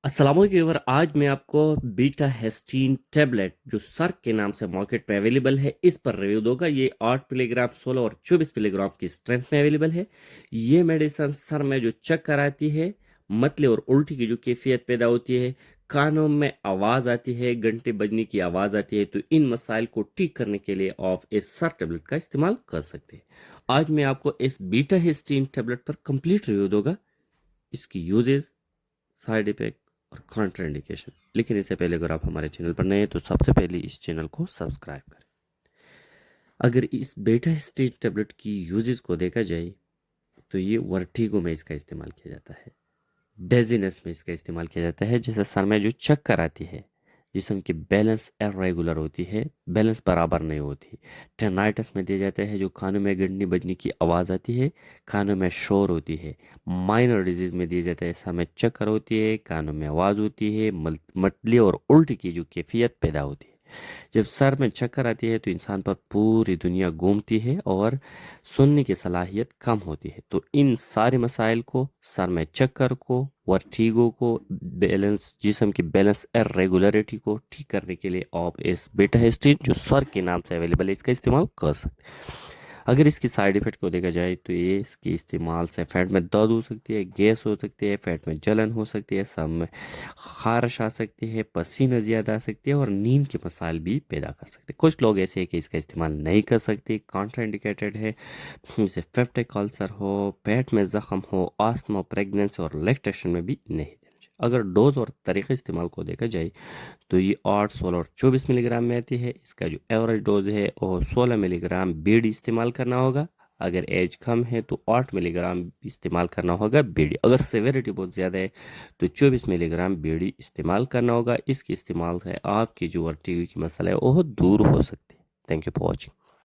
अस्सलाम वालेकुम। आज मैं आपको बीटा हेस्टीन टैबलेट जो सर्क के नाम से मार्केट में अवेलेबल है इस पर रिव्यू दूंगा। ये 8 मिलीग्राम 16 और 24 मिलीग्राम की स्ट्रेंथ में अवेलेबल है। ये मेडिसिन सर में जो चक्कर आती है, मतले और उल्टी की जो कैफियत पैदा होती है, कानों में आवाज़ आती है, घंटे बजने की आवाज़ आती है, तो इन मसाइल को ठीक करने के लिए आप इस सर टैबलेट का इस्तेमाल कर सकते हैं। आज मैं आपको इस बीटा हेस्टीन टैबलेट पर कंप्लीट रिव्यू दूंगा, इसकी यूजेस, साइड इफेक्ट और काउंटर इंडिकेशन। लेकिन इससे पहले अगर आप हमारे चैनल पर नए हैं तो सबसे पहले इस चैनल को सब्सक्राइब करें। अगर इस बेटा स्टेज टेबलेट की यूजेस को देखा जाए तो ये वर्टिगो में इसका इस्तेमाल किया जाता है, डेजीनेस में इसका इस्तेमाल किया जाता है, जैसे सर में जो चक्कर आती है, जिस्म की बैलेंस इरेगुलर होती है, बैलेंस बराबर नहीं होती। टेनाइटस में दिया जाता है, जो कानों में घंटी बजने की आवाज़ आती है, कानों में शोर होती है। माइनर डिजीज़ में दिया जाता है, सर में चक्कर होती है, कानों में आवाज़ होती है, मतली और उल्टी की जो कैफियत पैदा होती है। जब सर में चक्कर आती है तो इंसान पर पूरी दुनिया घूमती है और सुनने की सलाहियत कम होती है। तो इन सारे मसाइल को, सर में चक्कर को, वर्टिगो को, बैलेंस, जिस्म की बैलेंस इरेगुलरिटी को ठीक करने के लिए आप इस बीटा हेस्टीन जो सर के नाम से अवेलेबल है इसका इस्तेमाल कर सकते हैं। अगर इसकी साइड इफ़ेक्ट को देखा जाए तो ये इसके इस्तेमाल से फैट में दर्द हो सकती है, गैस हो सकती है, फैट में जलन हो सकती है, सर में खारिश आ सकती है, पसीना ज़्यादा आ सकती है और नींद के मसाइल भी पैदा कर सकते हैं। कुछ लोग ऐसे हैं कि इसका इस्तेमाल नहीं कर सकते, कॉन्ट्रा इंडिकेटेड है, जैसे पेप्टिक अल्सर हो, पेट में ज़ख्म हो, आस्थमा, प्रेगनेंसी और लैक्टेशन में भी नहीं देना चाहिए। अगर डोज और तरीक़े इस्तेमाल को देखा जाए तो ये 8, 16 और 24 मिलीग्राम में आती है। इसका जो एवरेज डोज है वो 16 मिलीग्राम बीडी इस्तेमाल करना होगा। अगर एज कम है तो 8 मिलीग्राम इस्तेमाल करना होगा बीडी। अगर सेवेरिटी बहुत ज़्यादा है तो 24 मिलीग्राम बीडी इस्तेमाल करना होगा। इसके इस्तेमाल से आपकी जो वर्टिगो की मसला है वो दूर हो सकती है। Thank you for watching.